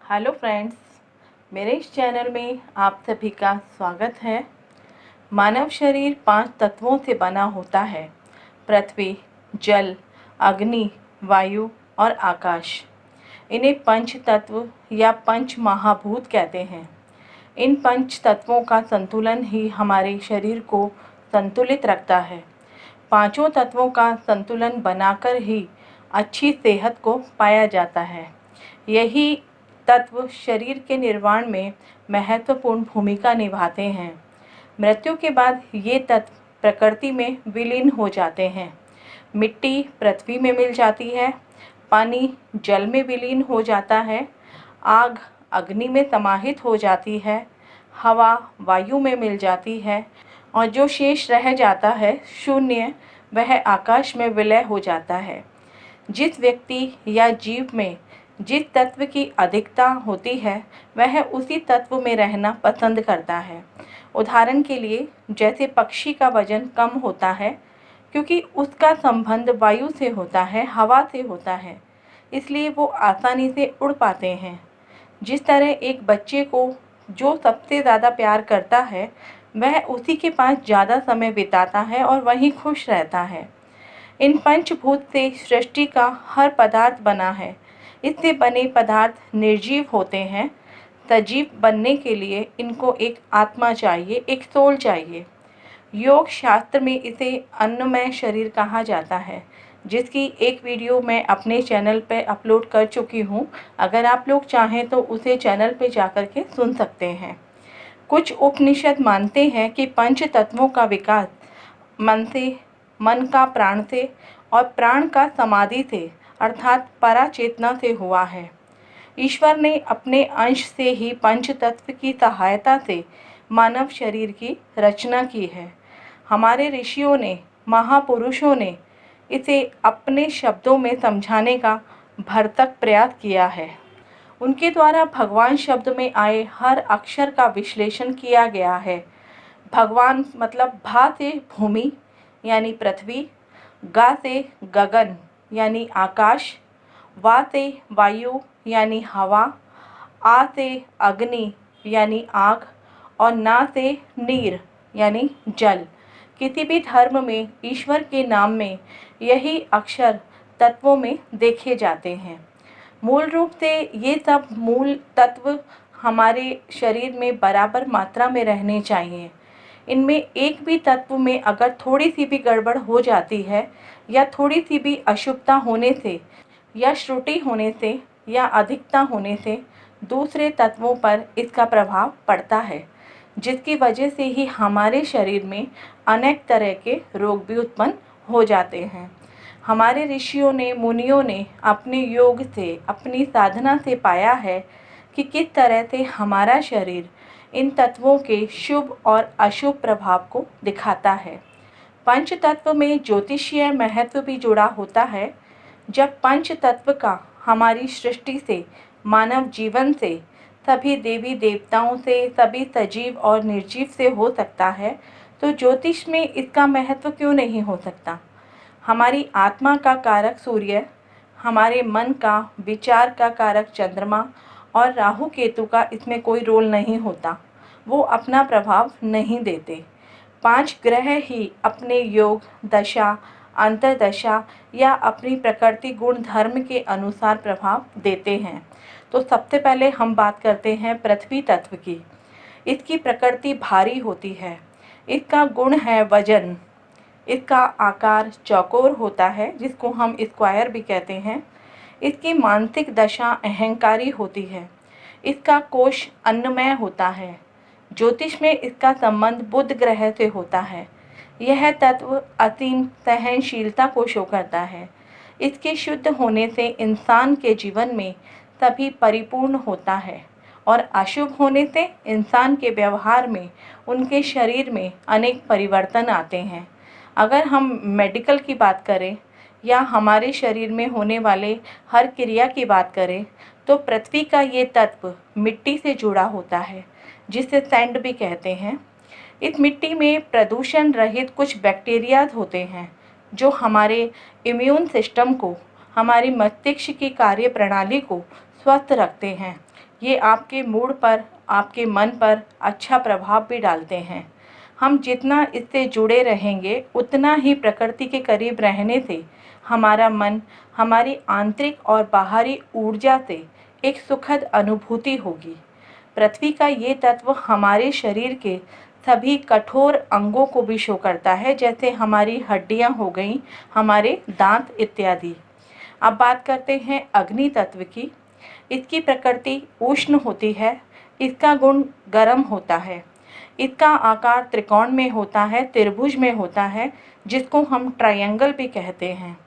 Hello friends, मेरे इस channel में आप सभी का स्वागत है। मानव शरीर 5 तत्वों से बना होता है। पृथ्वी, जल, अग्नि, वायु और आकाश। इन्हें पंच तत्व या पंच महाभूत कहते हैं। इन पंच तत्वों का संतुलन ही हमारे शरीर को संतुलित रखता है। पांचों तत्वों का संतुलन बनाकर ही अच्छी सेहत को पाया जाता है। यही तत्व शरीर के निर्माण में महत्वपूर्ण भूमिका निभाते हैं। मृत्यु के बाद ये तत्व प्रकृति में विलीन हो जाते हैं। मिट्टी पृथ्वी में मिल जाती है, पानी जल में विलीन हो जाता है, आग अग्नि में समाहित हो जाती है, हवा वायु में मिल जाती है और जो शेष रह जाता है शून्य, वह आकाश में विलय हो जाता है। जिस व्यक्ति या जीव में जिस तत्व की अधिकता होती है वह उसी तत्व में रहना पसंद करता है। उदाहरण के लिए जैसे पक्षी का वजन कम होता है क्योंकि उसका संबंध वायु से होता है, हवा से होता है, इसलिए वो आसानी से उड़ पाते हैं। जिस तरह एक बच्चे को जो सबसे ज़्यादा प्यार करता है वह उसी के पास ज़्यादा समय बिताता है और वहीं खुश रहता है। इन पंचभूत से सृष्टि का हर पदार्थ बना है। इससे बने पदार्थ निर्जीव होते हैं। सजीव बनने के लिए इनको एक आत्मा चाहिए, एक सोल चाहिए। योग शास्त्र में इसे अन्नमय शरीर कहा जाता है, जिसकी एक वीडियो मैं अपने चैनल पर अपलोड कर चुकी हूँ। अगर आप लोग चाहें तो उसे चैनल पे जाकर के सुन सकते हैं। कुछ उपनिषद मानते हैं कि पंच तत्वों का विकास मन से, मन का प्राण से और प्राण का समाधि से अर्थात पराचेतना से हुआ है। ईश्वर ने अपने अंश से ही पंच तत्व की सहायता से मानव शरीर की रचना की है। हमारे ऋषियों ने, महापुरुषों ने इसे अपने शब्दों में समझाने का भरसक प्रयास किया है। उनके द्वारा भगवान शब्द में आए हर अक्षर का विश्लेषण किया गया है। भगवान मतलब भा से भूमि यानी पृथ्वी, गा से गगन यानी आकाश, वा से वायु यानी हवा, आ से अग्नि यानी आग और ना से नीर यानी जल। किसी भी धर्म में ईश्वर के नाम में यही अक्षर तत्वों में देखे जाते हैं। मूल रूप से ये सब मूल तत्व हमारे शरीर में बराबर मात्रा में रहने चाहिए। इनमें एक भी तत्व में अगर थोड़ी सी भी गड़बड़ हो जाती है या थोड़ी सी भी अशुद्धता होने से या त्रुटि होने से या अधिकता होने से दूसरे तत्वों पर इसका प्रभाव पड़ता है, जिसकी वजह से ही हमारे शरीर में अनेक तरह के रोग भी उत्पन्न हो जाते हैं। हमारे ऋषियों ने, मुनियों ने अपने योग से, अपनी साधना से पाया है कि किस तरह से हमारा शरीर इन तत्वों के शुभ और अशुभ प्रभाव को दिखाता है। पंच तत्व में ज्योतिषीय महत्व भी जुड़ा होता है। जब पंच तत्व का हमारी सृष्टि से, मानव जीवन से, सभी देवी देवताओं से, सभी सजीव और निर्जीव से हो सकता है, तो ज्योतिष में इसका महत्व क्यों नहीं हो सकता। हमारी आत्मा का कारक सूर्य, हमारे मन का, विचार का कारक चंद्रमा और राहु केतु का इसमें कोई रोल नहीं होता, वो अपना प्रभाव नहीं देते। 5 ग्रह ही अपने योग, दशा, अंतर्दशा या अपनी प्रकृति गुण धर्म के अनुसार प्रभाव देते हैं। तो सबसे पहले हम बात करते हैं पृथ्वी तत्व की। इसकी प्रकृति भारी होती है। इसका गुण है वजन। इसका आकार चौकोर होता है, जिसको हम स्क्वायर भी कहते हैं। इसकी मानसिक दशा अहंकारी होती है। इसका कोश अन्नमय होता है। ज्योतिष में इसका संबंध बुध ग्रह से होता है। यह तत्व असीम सहनशीलता को शो करता है। इसके शुद्ध होने से इंसान के जीवन में सभी परिपूर्ण होता है और अशुभ होने से इंसान के व्यवहार में, उनके शरीर में अनेक परिवर्तन आते हैं। अगर हम मेडिकल की बात करें या हमारे शरीर में होने वाले हर क्रिया की बात करें तो पृथ्वी का ये तत्व मिट्टी से जुड़ा होता है, जिसे सैंड भी कहते हैं। इस मिट्टी में प्रदूषण रहित कुछ बैक्टीरियाज होते हैं जो हमारे इम्यून सिस्टम को, हमारी मस्तिष्क की कार्य प्रणाली को स्वस्थ रखते हैं। ये आपके मूड पर, आपके मन पर अच्छा प्रभाव भी डालते हैं। हम जितना इससे जुड़े रहेंगे उतना ही प्रकृति के करीब रहने से हमारा मन हमारी आंतरिक और बाहरी ऊर्जा से एक सुखद अनुभूति होगी। पृथ्वी का ये तत्व हमारे शरीर के सभी कठोर अंगों को भी शो करता है, जैसे हमारी हड्डियां हो गईं, हमारे दांत इत्यादि। अब बात करते हैं अग्नि तत्व की। इसकी प्रकृति उष्ण होती है, इसका गुण गर्म होता है, इसका आकार त्रिकोण में होता है, त्रिभुज में होता है, जिसको हम ट्रायंगल भी कहते हैं।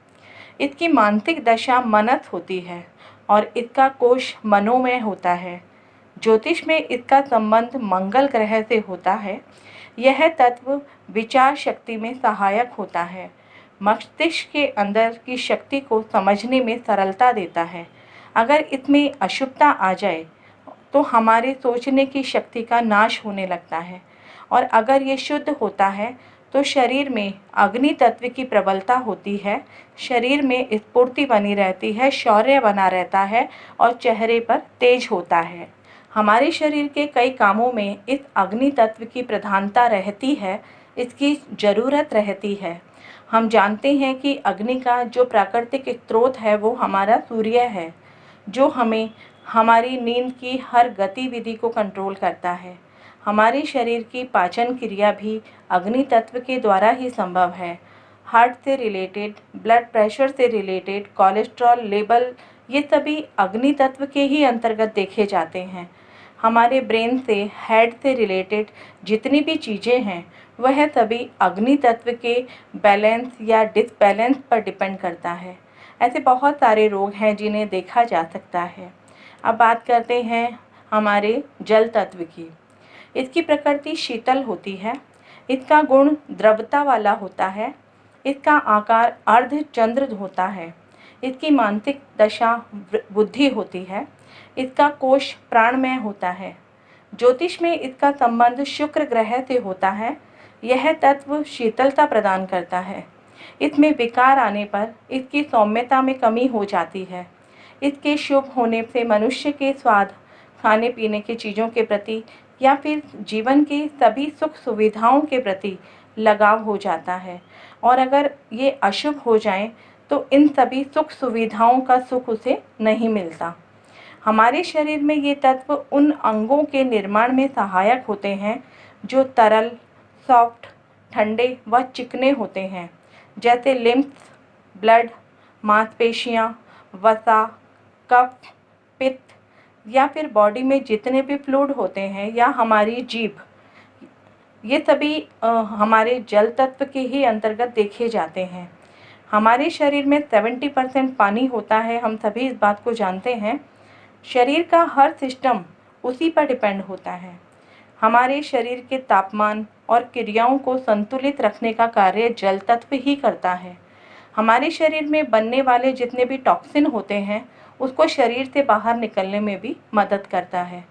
इसकी मानसिक दशा मनस होती है और इसका कोश मनोमय होता है। ज्योतिष में इसका संबंध मंगल ग्रह से होता है। यह तत्व विचार शक्ति में सहायक होता है, मस्तिष्क के अंदर की शक्ति को समझने में सरलता देता है। अगर इसमें अशुद्धता आ जाए तो हमारे सोचने की शक्ति का नाश होने लगता है, और अगर ये शुद्ध होता है तो शरीर में अग्नि तत्व की प्रबलता होती है, शरीर में स्फूर्ति बनी रहती है, शौर्य बना रहता है और चेहरे पर तेज होता है। हमारे शरीर के कई कामों में इस अग्नि तत्व की प्रधानता रहती है, इसकी ज़रूरत रहती है। हम जानते हैं कि अग्नि का जो प्राकृतिक स्रोत है वो हमारा सूर्य है, जो हमें हमारी नींद की हर गतिविधि को कंट्रोल करता है। हमारे शरीर की पाचन क्रिया भी अग्नि तत्व के द्वारा ही संभव है। हार्ट से रिलेटेड, ब्लड प्रेशर से रिलेटेड, कोलेस्ट्रॉल लेवल, ये सभी अग्नि तत्व के ही अंतर्गत देखे जाते हैं। हमारे ब्रेन से, हेड से रिलेटेड जितनी भी चीज़ें हैं वह सभी अग्नि तत्व के बैलेंस या डिसबैलेंस पर डिपेंड करता है। ऐसे बहुत सारे रोग हैं जिन्हें देखा जा सकता है। अब बात करते हैं हमारे जल तत्व की। इसकी प्रकृति शीतल होती है, इसका गुण द्रवता वाला होता है, इसका आकार अर्धचंद्र होता है, इसकी मानसिक दशा बुद्धि होती है, इसका कोश प्राणमय होता है। ज्योतिष में इसका संबंध शुक्र ग्रह से होता है। यह तत्व शीतलता प्रदान करता है। इसमें विकार आने पर इसकी सौम्यता में कमी हो जाती है। इसके शुभ होने से मनुष्य के स्वाद, खाने पीने की चीज़ों के प्रति या फिर जीवन की सभी सुख सुविधाओं के प्रति लगाव हो जाता है, और अगर ये अशुभ हो जाएं तो इन सभी सुख सुविधाओं का सुख उसे नहीं मिलता। हमारे शरीर में ये तत्व उन अंगों के निर्माण में सहायक होते हैं जो तरल, सॉफ्ट, ठंडे व चिकने होते हैं, जैसे लिम्फ, ब्लड, मांसपेशियाँ, वसा, कफ, पित्त, या फिर बॉडी में जितने भी फ्लूइड होते हैं, या हमारी जीभ, ये सभी हमारे जल तत्व के ही अंतर्गत देखे जाते हैं। हमारे शरीर में 70% पानी होता है, हम सभी इस बात को जानते हैं। शरीर का हर सिस्टम उसी पर डिपेंड होता है। हमारे शरीर के तापमान और क्रियाओं को संतुलित रखने का कार्य जल तत्व ही करता है। हमारे शरीर में बनने वाले जितने भी टॉक्सिन होते हैं उसको शरीर से बाहर निकलने में भी मदद करता है।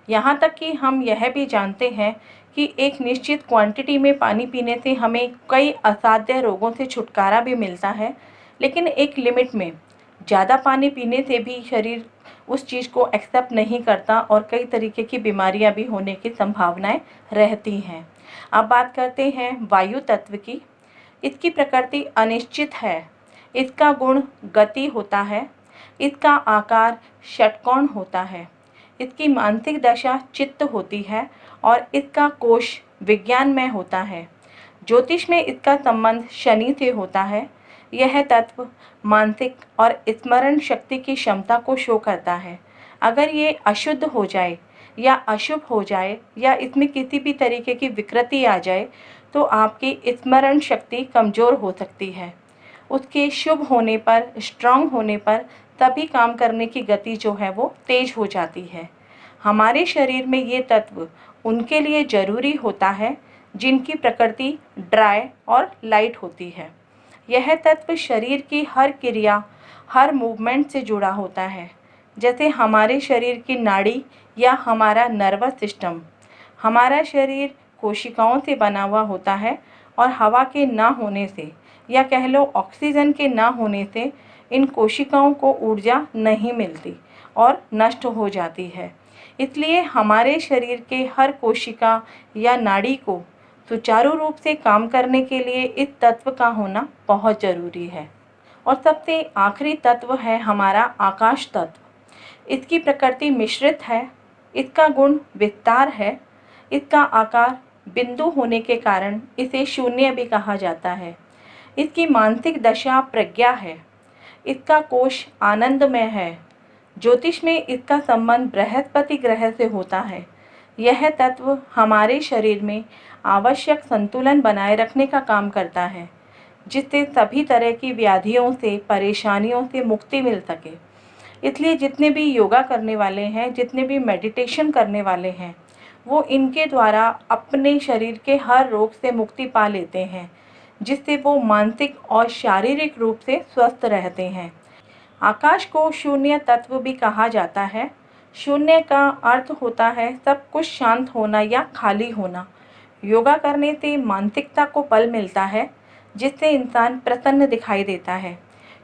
यहाँ तक कि हम यह भी जानते हैं कि एक निश्चित क्वांटिटी में पानी पीने से हमें कई असाध्य रोगों से छुटकारा भी मिलता है, लेकिन एक लिमिट में। ज़्यादा पानी पीने से भी शरीर उस चीज़ को एक्सेप्ट नहीं करता और कई तरीके की बीमारियां भी होने की संभावनाएं रहती हैं। अब बात करते हैं वायु तत्व की। इसकी प्रकृति अनिश्चित है, इसका गुण गति होता है, इसका आकार षटकोण होता है, इसकी मानसिक दशा चित्त होती है और इसका कोश विज्ञानमय होता है। ज्योतिष में इसका संबंध शनि से होता है। यह तत्व मानसिक और स्मरण शक्ति की क्षमता को शो करता है। अगर ये अशुद्ध हो जाए या अशुभ हो जाए या इसमें किसी भी तरीके की विकृति आ जाए तो आपकी स्मरण शक्ति कमज़ोर हो सकती है। उसके शुभ होने पर, स्ट्रांग होने पर तभी काम करने की गति जो है वो तेज हो जाती है। हमारे शरीर में ये तत्व उनके लिए ज़रूरी होता है जिनकी प्रकृति ड्राई और लाइट होती है। यह तत्व शरीर की हर क्रिया, हर मूवमेंट से जुड़ा होता है, जैसे हमारे शरीर की नाड़ी या हमारा नर्वस सिस्टम। हमारा शरीर कोशिकाओं से बना हुआ होता है और हवा के ना होने से या कह लो ऑक्सीजन के ना होने से इन कोशिकाओं को ऊर्जा नहीं मिलती और नष्ट हो जाती है। इसलिए हमारे शरीर के हर कोशिका या नाड़ी को सुचारू रूप से काम करने के लिए इस तत्व का होना बहुत ज़रूरी है। और सबसे आखिरी तत्व है हमारा आकाश तत्व। इसकी प्रकृति मिश्रित है, इसका गुण विस्तार है, इसका आकार बिंदु होने के कारण इसे शून्य भी कहा जाता है। इसकी मानसिक दशा प्रज्ञा है, इसका कोश आनंदमय है। ज्योतिष में इसका संबंध बृहस्पति ग्रह से होता है। यह तत्व हमारे शरीर में आवश्यक संतुलन बनाए रखने का काम करता है, जिससे सभी तरह की व्याधियों से, परेशानियों से मुक्ति मिल सके। इसलिए जितने भी योगा करने वाले हैं, जितने भी मेडिटेशन करने वाले हैं, वो इनके द्वारा अपने शरीर के हर रोग से मुक्ति पा लेते हैं, जिससे वो मानसिक और शारीरिक रूप से स्वस्थ रहते हैं। आकाश को शून्य तत्व भी कहा जाता है। शून्य का अर्थ होता है सब कुछ शांत होना या खाली होना। योगा करने से मानसिकता को बल मिलता है, जिससे इंसान प्रसन्न दिखाई देता है,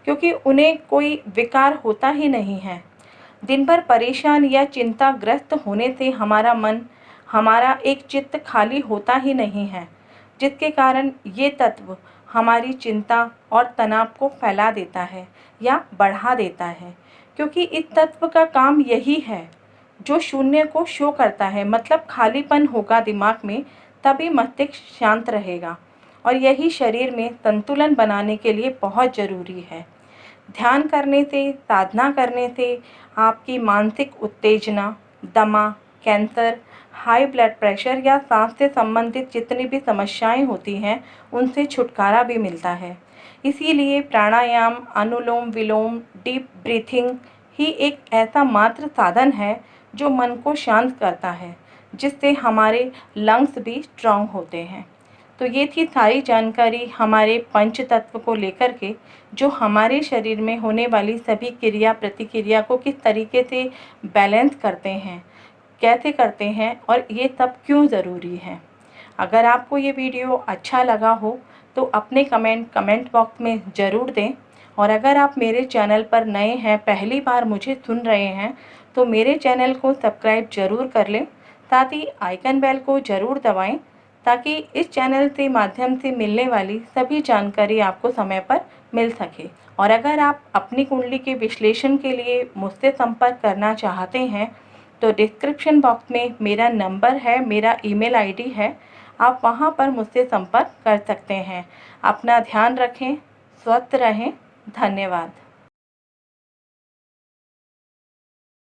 क्योंकि उन्हें कोई विकार होता ही नहीं है। दिन भर परेशान या चिंताग्रस्त होने से हमारा मन, हमारा एक चित्त खाली होता ही नहीं है, जिसके कारण ये तत्व हमारी चिंता और तनाव को फैला देता है या बढ़ा देता है। क्योंकि इस तत्व का काम यही है, जो शून्य को शो करता है, मतलब खालीपन होगा दिमाग में, तभी मस्तिष्क शांत रहेगा। और यही शरीर में संतुलन बनाने के लिए बहुत ज़रूरी है। ध्यान करने से, साधना करने से आपकी मानसिक उत्तेजना, दमा, कैंसर, हाई ब्लड प्रेशर या सांस से संबंधित जितनी भी समस्याएं होती हैं, उनसे छुटकारा भी मिलता है। इसीलिए प्राणायाम, अनुलोम विलोम, डीप ब्रीथिंग ही एक ऐसा मात्र साधन है जो मन को शांत करता है, जिससे हमारे लंग्स भी स्ट्रांग होते हैं। तो ये थी सारी जानकारी हमारे पंच तत्व को लेकर के, जो हमारे शरीर में होने वाली सभी क्रिया प्रतिक्रिया को किस तरीके से बैलेंस करते हैं, कैसे करते हैं और ये सब क्यों ज़रूरी है। अगर आपको ये वीडियो अच्छा लगा हो तो अपने कमेंट बॉक्स में ज़रूर दें। और अगर आप मेरे चैनल पर नए हैं, पहली बार मुझे सुन रहे हैं, तो मेरे चैनल को सब्सक्राइब ज़रूर कर लें, साथ ही आइकन बेल को ज़रूर दबाएं, ताकि इस चैनल के माध्यम से मिलने वाली सभी जानकारी आपको समय पर मिल सके। और अगर आप अपनी कुंडली के विश्लेषण के लिए मुझसे संपर्क करना चाहते हैं, तो डिस्क्रिप्शन बॉक्स में मेरा नंबर है, मेरा ईमेल आईडी है, आप वहां पर मुझसे संपर्क कर सकते हैं। अपना ध्यान रखें, स्वस्थ रहें। धन्यवाद।